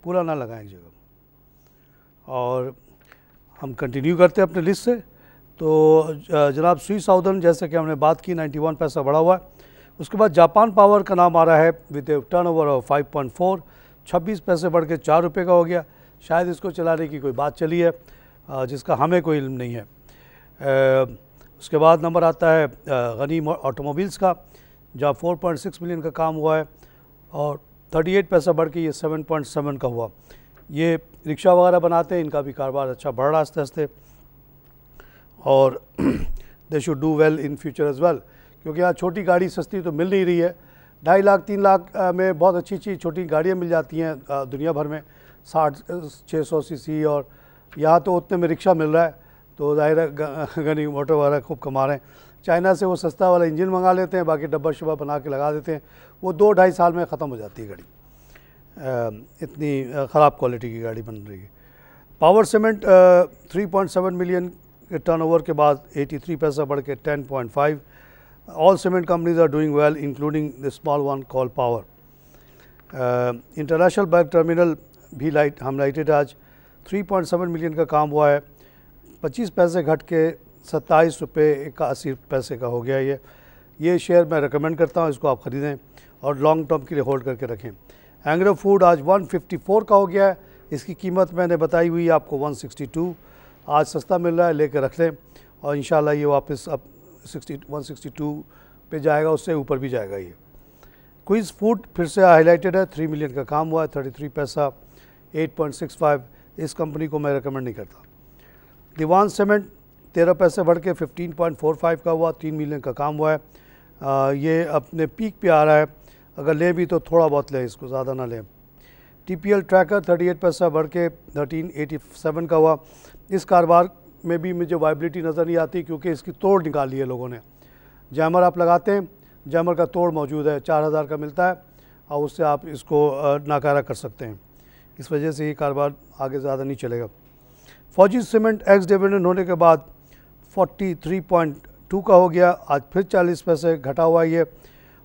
पूरा ना लगाएं एक जगह। और हम कंटिन्यू करते हैं अपने लिस्ट से। तो जनाब सुई साउदर्न जैसे कि हमने बात की 91 पैसा बढ़ा हुआ है। उसके बाद जापान पावर का नाम आ रहा है विद ए टर्नओवर ऑफ 5.4, 26 पैसे बढ़ के 4 रुपये का हो गया। शायद इसको चलाने की कोई बात चली है जिसका हमें कोई इल्म नहीं है। उसके बाद नंबर आता है गनी ऑटोमोबाइल्स का, जहाँ 4.6 मिलियन का काम हुआ है और 38 पैसा बढ़ के ये 7.7 का हुआ। ये रिक्शा वगैरह बनाते हैं, इनका भी कारोबार अच्छा बढ़ रहा है आस्ते आस्ते और they should do well in future as well, क्योंकि यहाँ छोटी गाड़ी सस्ती तो मिल नहीं रही है। 2.5 लाख 3 लाख में बहुत अच्छी अच्छी छोटी गाड़ियाँ मिल जाती हैं दुनिया भर में, 60-600 सीसी, और यहाँ तो उतने में रिक्शा मिल रहा है। तो ज़ाहिर है गनी मोटर वगैरह खूब कमा रहे हैं। चाइना से वो सस्ता वाला इंजन मंगा लेते हैं, बाकी डब्बा शब्बा बना के लगा देते हैं, वो 2-2.5 साल में ख़त्म हो जाती है गाड़ी, इतनी ख़राब क्वालिटी की गाड़ी बन रही है। पावर सीमेंट 3.7 मिलियन के टर्नओवर के बाद 83 पैसा बढ़ के 10.5। All cement companies are doing well, including the small one called Power. International bank terminal भी हम लाइटेड आज 3.7 मिलियन का काम हुआ है, 25 पैसे घट के 27 रुपये 81 पैसे का हो गया। ये शेयर मैं रिकमेंड करता हूँ, इसको आप ख़रीदें और लॉन्ग टर्म के लिए होल्ड करके रखें। एंग्रो फूड आज 154 का हो गया है, इसकी कीमत मैंने बताई हुई आपको 162, आज सस्ता मिल रहा है, लेकर रख लें और इंशाल्लाह ये वापस अब 162 पे जाएगा, उससे ऊपर भी जाएगा। ये क्विज फूड फिर से हाईलाइटेड है, 3 मिलियन का काम हुआ है, 33 पैसा 8.65। इस कंपनी को मैं रिकमेंड नहीं करता। दीवान सीमेंट 13 पैसे बढ़ के 15.45 का हुआ, 3 मिलियन का काम हुआ है। ये अपने पीक पे आ रहा है, अगर लें भी तो थोड़ा बहुत लें, इसको ज़्यादा ना लें। TPL ट्रैकर 38 पैसा बढ़ के 1387 का हुआ। इस कारोबार में भी मुझे वाइबिलिटी नज़र नहीं आती क्योंकि इसकी तोड़ निकाली है लोगों ने। जैमर आप लगाते हैं, जैमर का तोड़ मौजूद है, 4000 का मिलता है और उससे आप इसको नाकारा कर सकते हैं। इस वजह से ये कारोबार आगे ज़्यादा नहीं चलेगा। फौजी सीमेंट एक्स डिविडेंड होने के बाद 43.2 का हो गया, आज फिर 40 पैसे घटा हुआ है ये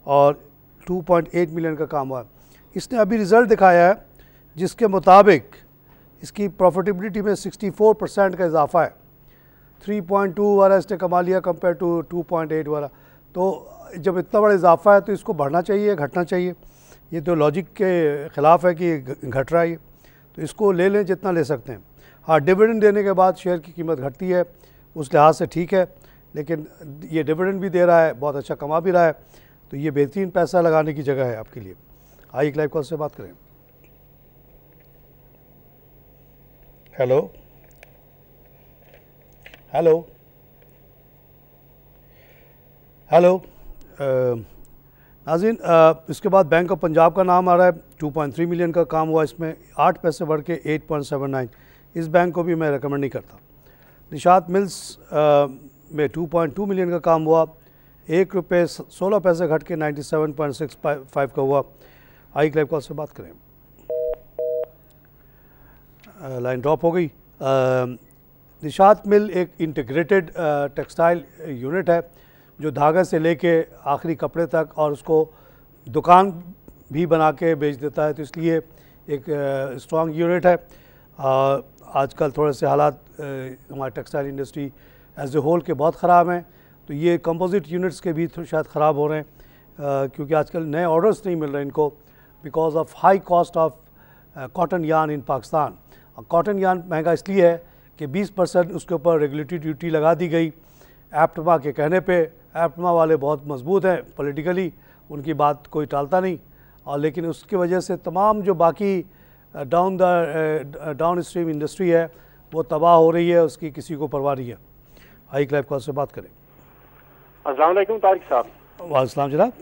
और 2.8 मिलियन का काम हुआ है। इसने अभी रिज़ल्ट दिखाया है जिसके मुताबिक इसकी प्रॉफिटेबिलिटी में 64% का इजाफा है। 3.2 वाला इसने कमा लिया कंपेयर टू 2.8 वाला। तो जब इतना बड़ा इजाफा है तो इसको बढ़ना चाहिए, घटना चाहिए? ये तो लॉजिक के ख़िलाफ़ है कि घट रहा है, तो इसको ले लें जितना ले सकते हैं। हाँ, डिविडेंड देने के बाद शेयर की कीमत घटती है, उस लिहाज से ठीक है, लेकिन ये डिविडेंड भी दे रहा है, बहुत अच्छा कमा भी रहा है, तो ये बेहतरीन पैसा लगाने की जगह है आपके लिए। आइए एक लाइव कॉल से बात करें। हेलो हेलो हेलो नाज़रीन, इसके बाद बैंक ऑफ पंजाब का नाम आ रहा है, 2.3 मिलियन का काम हुआ, इसमें 8 पैसे बढ़ के 8.79। इस बैंक को भी मैं रिकमेंड नहीं करता। निशात मिल्स में 2.2 मिलियन का काम हुआ, 1 रुपये 16 पैसे घट के 97.65 का हुआ। आई क्लाइव कॉल से बात करें। लाइन ड्रॉप हो गई। निशात मिल एक इंटीग्रेटेड टेक्सटाइल यूनिट है जो धागे से लेके आखिरी कपड़े तक और उसको दुकान भी बना के बेच देता है, तो इसलिए एक स्ट्रॉन्ग यूनिट है। आजकल थोड़े से हालात हमारे textile industry as a whole के बहुत ख़राब हैं, तो ये कंपोजिट यूनिट्स के भी शायद ख़राब हो रहे हैं क्योंकि आजकल नए ऑर्डर्स नहीं मिल रहे इनको because of high cost of cotton yarn in Pakistan. Cotton yarn महंगा इसलिए है कि 20% उसके ऊपर रेगुलेटरी ड्यूटी लगा दी गई एप्टमा के कहने पे। एप्टमा वाले बहुत मजबूत हैं पॉलिटिकली, उनकी बात कोई टालता नहीं, और लेकिन उसकी वजह से तमाम जो बाकी डाउन स्ट्रीम इंडस्ट्री है वो तबाह हो रही है, उसकी किसी को परवाह नहीं है। हाई क्लाइव कॉल से बात करें। अस्सलाम वालेकुम तारिक साहब। वालेकुम जनाब।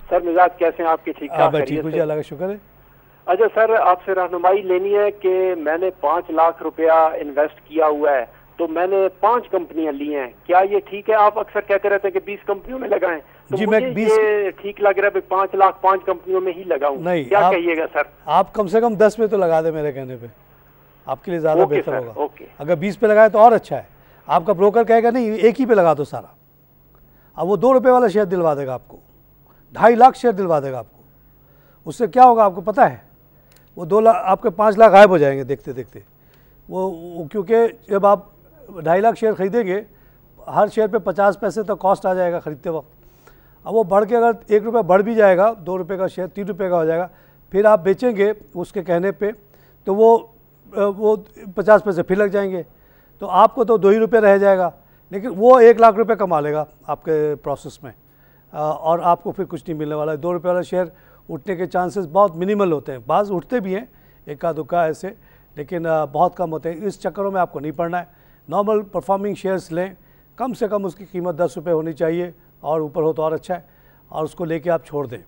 सर मिजाज कैसे हैं आपके? ठीक ठाक? ठीक हूँ जी, अल्लाह का शुक्र है। अच्छा सर, आपसे रहनुमाई लेनी है कि मैंने 5 लाख रुपया इन्वेस्ट किया हुआ है, तो मैंने 5 कंपनियां ली हैं, क्या ये ठीक है? आप अक्सर कहते रहते हैं कि 20 कंपनियों में लगाएं, तो जी मुझे ये ठीक लग रहा है 5 लाख 5 कंपनियों में ही लगाऊं। नहीं, क्या कहिएगा सर? आप कम से कम 10 पे तो लगा दे, मेरे कहने पे आपके लिए ज्यादा बेहतर होगा। ओके। अगर 20 पे लगाए तो और अच्छा है। आपका ब्रोकर कहेगा नहीं एक ही पे लगा दो सारा, अब वो 2 रुपये वाला शेयर दिलवा देगा आपको, 2.5 लाख शेयर दिलवा देगा आपको। उससे क्या होगा आपको पता है? वो 2 लाख आपके 5 लाख गायब हो जाएंगे देखते देखते। वो क्योंकि जब आप 2.5 लाख शेयर खरीदेंगे, हर शेयर पे 50 पैसे तक कॉस्ट आ जाएगा खरीदते वक्त। अब वो बढ़ के अगर 1 रुपया बढ़ भी जाएगा, 2 रुपये का शेयर 3 रुपये का हो जाएगा, फिर आप बेचेंगे उसके कहने पे तो वो 50 पैसे फिर लग जाएंगे, तो आपको तो 2 ही रुपये रह जाएगा, लेकिन वो 1 लाख रुपये कमा लेगा आपके प्रोसेस में, और आपको फिर कुछ नहीं मिलने वाला है। 2 रुपये वाला शेयर उठने के चांसेस बहुत मिनिमल होते हैं, बाज़ उठते भी हैं एका दुक्का ऐसे, लेकिन बहुत कम होते हैं। इस चक्करों में आपको नहीं पड़ना है। नॉर्मल परफॉर्मिंग शेयर्स लें, कम से कम उसकी कीमत 10 रुपये होनी चाहिए, और ऊपर हो तो और अच्छा है, और उसको लेके आप छोड़ दें।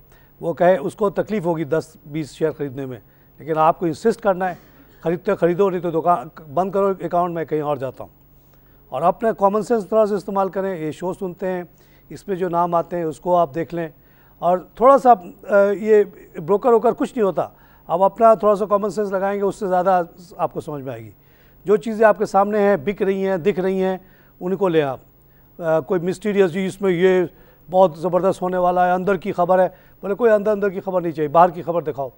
वो कहे उसको तकलीफ़ होगी 10-20 शेयर ख़रीदने में, लेकिन आपको इंसिस्ट करना है, खरीदते खरीदो, नहीं तो दुकान बंद करो अकाउंट में कहीं और जाता हूँ। और अपने कॉमन सेंस थोड़ा सा इस्तेमाल करें। ये शो सुनते हैं, इसमें जो नाम आते हैं उसको आप देख लें, और थोड़ा सा ये ब्रोकर वोकर कुछ नहीं होता, आप अपना थोड़ा सा कॉमन सेंस लगाएंगे, उससे ज़्यादा आपको समझ में आएगी। जो चीज़ें आपके सामने हैं, बिक रही हैं, दिख रही हैं, उनको लें आप। कोई मिस्टीरियस जी इसमें ये बहुत ज़बरदस्त होने वाला है, अंदर की खबर है, बोले कोई अंदर की खबर नहीं चाहिए, बाहर की खबर दिखाओ।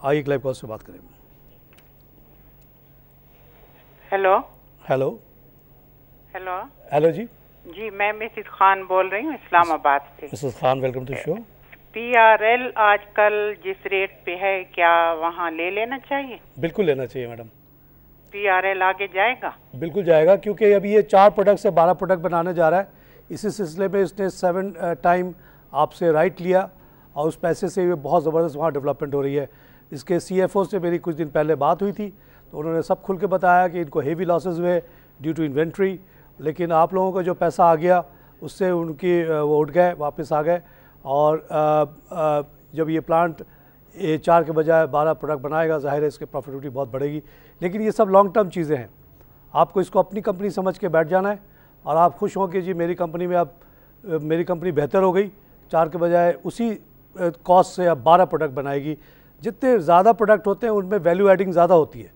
आइए एक लाइव कॉल से बात करें। हेलो हेलो हेलो हेलो जी जी, मैं मिसेस खान बोल रही हूँ इस्लामाबाद से। Mrs Khan, welcome to show. PRL आजकल जिस रेट पे है, क्या वहाँ ले लेना चाहिए? बिल्कुल लेना चाहिए मैडम। PRL आगे जाएगा? बिल्कुल जाएगा, क्योंकि अभी ये 4 प्रोडक्ट से 12 प्रोडक्ट बनाने जा रहा है। इसी सिलसिले में इसने 7 टाइम आपसे राइट लिया, और उस पैसे से ये बहुत ज़बरदस्त वहाँ डेवलपमेंट हो रही है। इसके CFO से मेरी कुछ दिन पहले बात हुई थी, तो उन्होंने सब खुल के बताया कि इनको हेवी लॉसेस हुए ड्यू टू इन्वेंट्री, लेकिन आप लोगों को जो पैसा आ गया उससे उनकी वो उठ गए, वापस आ गए। और जब ये प्लांट 4 के बजाय 12 प्रोडक्ट बनाएगा, ज़ाहिर है इसकी प्रॉफिटेबिलिटी बहुत बढ़ेगी। लेकिन ये सब लॉन्ग टर्म चीज़ें हैं, आपको इसको अपनी कंपनी समझ के बैठ जाना है, और आप खुश हों कि जी मेरी कंपनी में अब मेरी कंपनी बेहतर हो गई, 4 के बजाय उसी कॉस्ट से अब 12 प्रोडक्ट बनाएगी। जितने ज़्यादा प्रोडक्ट होते हैं उनमें वैल्यू एडिंग ज़्यादा होती है,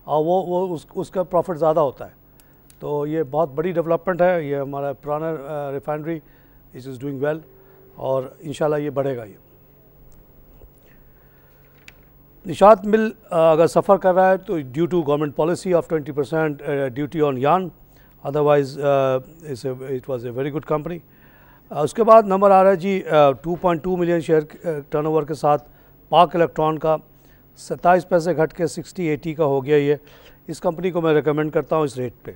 और उसका प्रॉफिट ज़्यादा होता है। तो ये बहुत बड़ी डेवलपमेंट है। ये हमारा पुराना रिफाइनरी इज़ डूइंग वेल, और इंशाल्लाह ये बढ़ेगा। ये निशात मिल अगर सफ़र कर रहा है तो due to government policy of 20% duty on yarn, otherwise it was a very good company. उसके बाद नंबर आ रहा है जी 2.2 मिलियन शेयर टर्नओवर के साथ पाक इलेक्ट्रॉन का 27 पैसे घट के 60-80 का हो गया। ये इस कंपनी को मैं रिकमेंड करता हूँ इस रेट पे।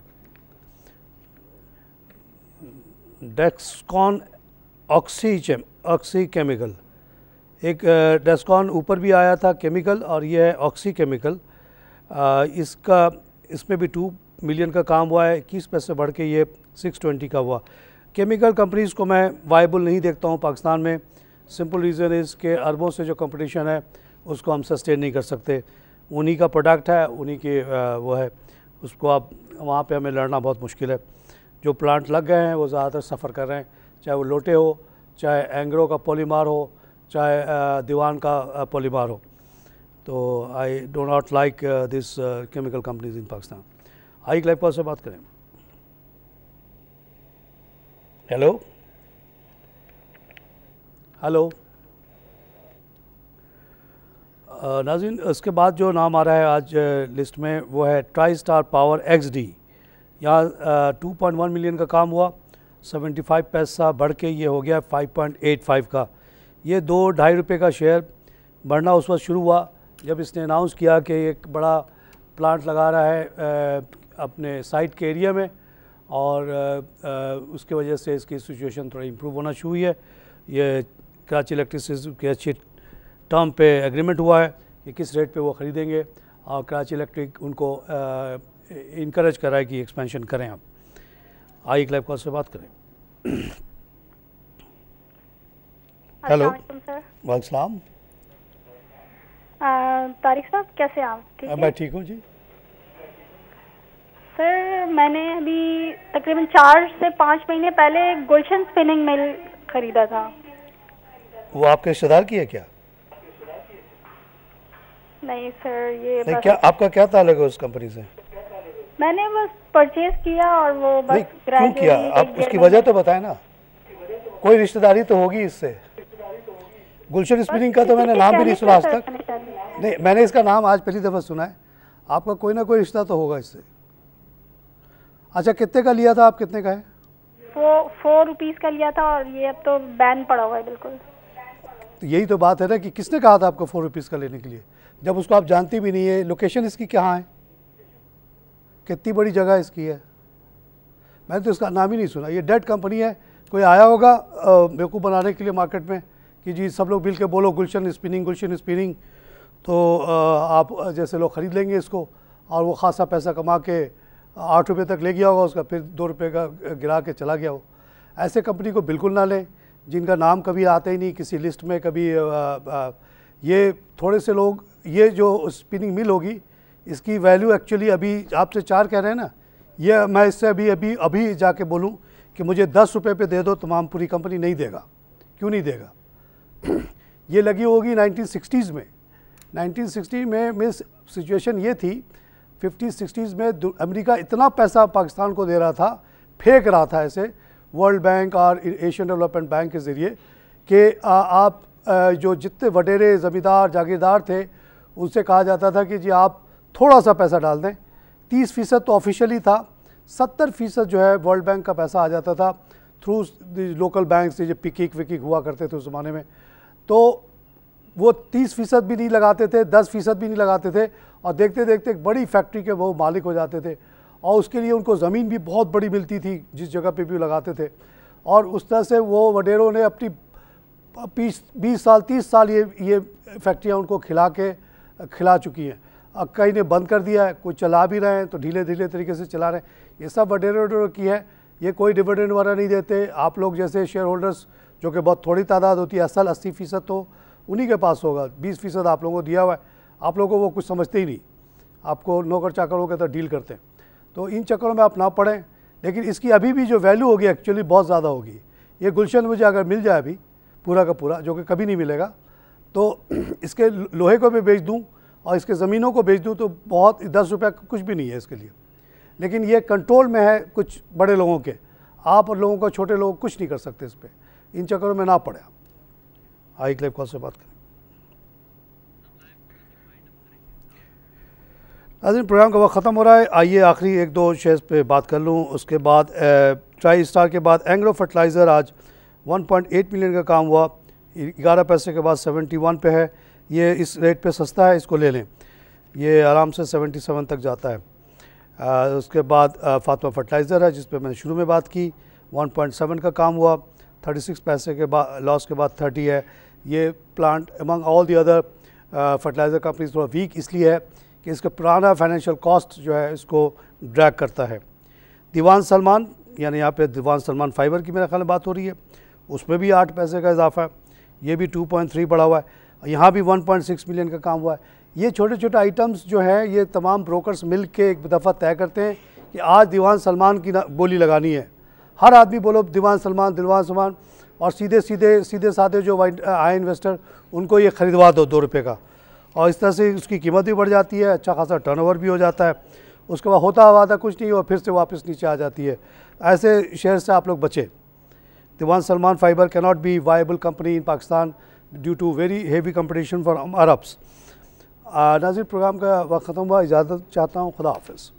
डेक्सकॉन ऑक्सी केमिकल, एक डेस्कॉन ऊपर भी आया था केमिकल, और ये है ऑक्सी केमिकल। इसमें भी 2 मिलियन का काम हुआ है, 21 पैसे बढ़ के ये 620 का हुआ। केमिकल कंपनीज़ को मैं वायबल नहीं देखता हूँ पाकिस्तान में। सिंपल रीज़न इज़ के अरबों से जो कंपटीशन है उसको हम सस्टेन नहीं कर सकते। उन्हीं का प्रोडक्ट है, उन्हीं के वो है, उसको आप वहाँ पे हमें लड़ना बहुत मुश्किल है। जो प्लांट लग गए हैं वो ज़्यादातर सफ़र कर रहे हैं, चाहे वो लोटे हो, चाहे एंग्रो का पॉलीमार हो, चाहे दीवान का पॉलीमार हो। तो I do not like this chemical companies in Pakistan. I live call से बात करें। हेलो हेलो नाज़रीन, उसके बाद जो नाम आ रहा है आज लिस्ट में वो है ट्राई स्टार पावर XD। यहाँ 2.1 मिलियन का काम हुआ, 75 पैसा बढ़ के ये हो गया 5.85 का। ये 2-2.5 रुपये का शेयर बढ़ना उस वक्त शुरू हुआ जब इसने अनाउंस किया कि एक बड़ा प्लांट लगा रहा है अपने साइट के एरिया में, और उसके वजह से इसकी सिचुएशन थोड़ा इम्प्रूव होना शुरू हुई है। ये कराची इलेक्ट्रिसिटी के अच्छी टर्म पे एग्रीमेंट हुआ है कि किस रेट पे वो ख़रीदेंगे, और कराची इलेक्ट्रिक उनको इनकरेज कर रहा है कि एक्सपेंशन करें। आप आइए लाइव कॉल से बात करें। Hello sir. वालेकुम। तारिक साहब कैसे आप? ठीक है मैं ठीक हूँ जी। सर मैंने अभी तकरीबन 4 से 5 महीने पहले गुलशन स्पिनिंग मिल खरीदा था। वो आपके रिश्तेदार की है क्या? नहीं सर, ये नहीं, बस क्या आपका क्या ताल्लुक है उस कंपनी से? मैंने बस परचेज किया और वो बस क्यों किया आप? उसकी वजह तो बताए ना, कोई रिश्तेदारी तो होगी इससे। गुलशन स्पिनिंग का तो मैंने नाम भी नहीं सुना आज तक। नहीं, मैंने इसका नाम आज पहली दफ़ा सुना है। आपका कोई ना कोई रिश्ता तो होगा इससे। अच्छा, कितने का लिया था आप? कितने का है? 4 रुपीज़ का लिया था और ये अब तो बैन पड़ा हुआ है बिल्कुल। तो यही तो बात है ना कि किसने कहा था आपको 4 रुपीज़ का लेने के लिए, जब उसको आप जानती भी नहीं है। लोकेशन इसकी कहाँ है, कितनी बड़ी जगह इसकी है? मैंने तो इसका नाम ही नहीं सुना। ये डेड कंपनी है। कोई आया होगा बेवकूफ़ बनाने के लिए मार्केट में कि जी सब लोग मिल के बोलो गुलशन स्पिनिंग, तो आप जैसे लोग ख़रीद लेंगे इसको और वो ख़ासा पैसा कमा के 8 रुपये तक ले गया होगा उसका, फिर 2 रुपये का गिरा के चला गया हो। ऐसे कंपनी को बिल्कुल ना लें जिनका नाम कभी आता ही नहीं किसी लिस्ट में कभी। ये थोड़े से लोग, ये जो स्पिनिंग मिल होगी इसकी वैल्यू एक्चुअली अभी आपसे 4 कह रहे हैं ना, ये मैं इससे अभी जाके बोलूं कि मुझे 10 रुपये पे दे दो, तमाम पूरी कंपनी नहीं देगा। क्यों नहीं देगा? ये लगी होगी 1960s में। 1960 में सिचुएशन ये थी, 50-60s में अमेरिका इतना पैसा पाकिस्तान को दे रहा था, फेंक रहा था ऐसे वर्ल्ड बैंक और एशियन डेवलपमेंट बैंक के ज़रिए कि आप जो जितने वडेरे ज़मींदार जागीरदार थे उनसे कहा जाता था कि जी आप थोड़ा सा पैसा डाल दें। 30% तो ऑफिशियली था, 70% जो है वर्ल्ड बैंक का पैसा आ जाता था थ्रू लोकल बैंक से, जो पिकिक विकिक हुआ करते थे उस ज़माने में। तो वो 30% भी नहीं लगाते थे, 10% भी नहीं लगाते थे और देखते देखते एक बड़ी फैक्ट्री के वो मालिक हो जाते थे और उसके लिए उनको ज़मीन भी बहुत बड़ी मिलती थी जिस जगह पे भी लगाते थे। और उस तरह से वो वडेरों ने अपनी 20 साल 30 साल ये फैक्ट्रियाँ उनको खिला चुकी हैं। अब कई ने बंद कर दिया है, कोई चला भी रहे हैं तो ढीले ढीले तरीके से चला रहे हैं। ये सब वडेरों की है, ये कोई डिविडेंड वगैरह नहीं देते। आप लोग जैसे शेयर होल्डर्स जो कि बहुत थोड़ी तादाद होती है, असल 80% तो उन्हीं के पास होगा, 20% आप लोगों को दिया हुआ है। आप लोगों को वो कुछ समझते ही नहीं, आपको नौकर चाकरों के तरह डील करते हैं। तो इन चक्करों में आप ना पड़ें। लेकिन इसकी अभी भी जो वैल्यू होगी एक्चुअली बहुत ज़्यादा होगी। ये गुलशन मुझे अगर मिल जाए अभी पूरा का पूरा, जो कि कभी नहीं मिलेगा, तो इसके लोहे को भी बेच दूँ और इसके ज़मीनों को बेच दूँ तो बहुत 10 रुपये कुछ भी नहीं है इसके लिए। लेकिन ये कंट्रोल में है कुछ बड़े लोगों के, आप और लोगों को, छोटे लोग कुछ नहीं कर सकते इस पर। इन चक्करों में ना पड़े आप। आई क्लिप कॉल से बात करें। आज प्रोग्राम का वक्त ख़त्म हो रहा है। आइए आखिरी 1-2 शेयर्स पे बात कर लूँ। उसके बाद ट्राई स्टार के बाद एंग्रो फर्टिलाइज़र आज 1.8 मिलियन का काम हुआ, 11 पैसे के बाद 71 पे है। ये इस रेट पे सस्ता है, इसको ले लें, ये आराम से 77 तक जाता है। उसके बाद फातिमा फर्टिलाइज़र है जिस पे मैंने शुरू में बात की, 1.7 का काम हुआ, 36 पैसे के बाद लॉस के बाद 30 है। ये plant among all the other fertiliser companies थोड़ा वीक इसलिए है कि इसका पुराना फाइनेंशियल कॉस्ट जो है इसको ड्रैग करता है। दीवान सलमान, यानी यहाँ पे दीवान सलमान फाइबर की मेरे ख्याल में बात हो रही है, उसमें भी 8 पैसे का इजाफा है। ये भी 2.3 बढ़ा हुआ है। यहाँ भी 1.6 मिलियन का काम हुआ है। ये छोटे छोटे आइटम्स जो हैं ये तमाम ब्रोकर्स मिल के एक दफ़ा तय करते हैं कि आज दीवान सलमान की बोली लगानी है। हर आदमी बोलो दीवान सलमान, और सीधे साधे जो आए इन्वेस्टर उनको ये ख़रीदवा दो 2 रुपये का, और इस तरह से उसकी कीमत भी बढ़ जाती है, अच्छा खासा टर्नओवर भी हो जाता है। उसके बाद होता वादा कुछ नहीं और फिर से वापस नीचे आ जाती है। ऐसे शेयर से आप लोग बचें। Dewan Salman fibre cannot be viable company in Pakistan due to very heavy competition for Arabs. नाज़रीन, प्रोग्राम का वक्त ख़त्म हुआ, इजाज़त चाहता हूँ, खुदा हाफ़िज़।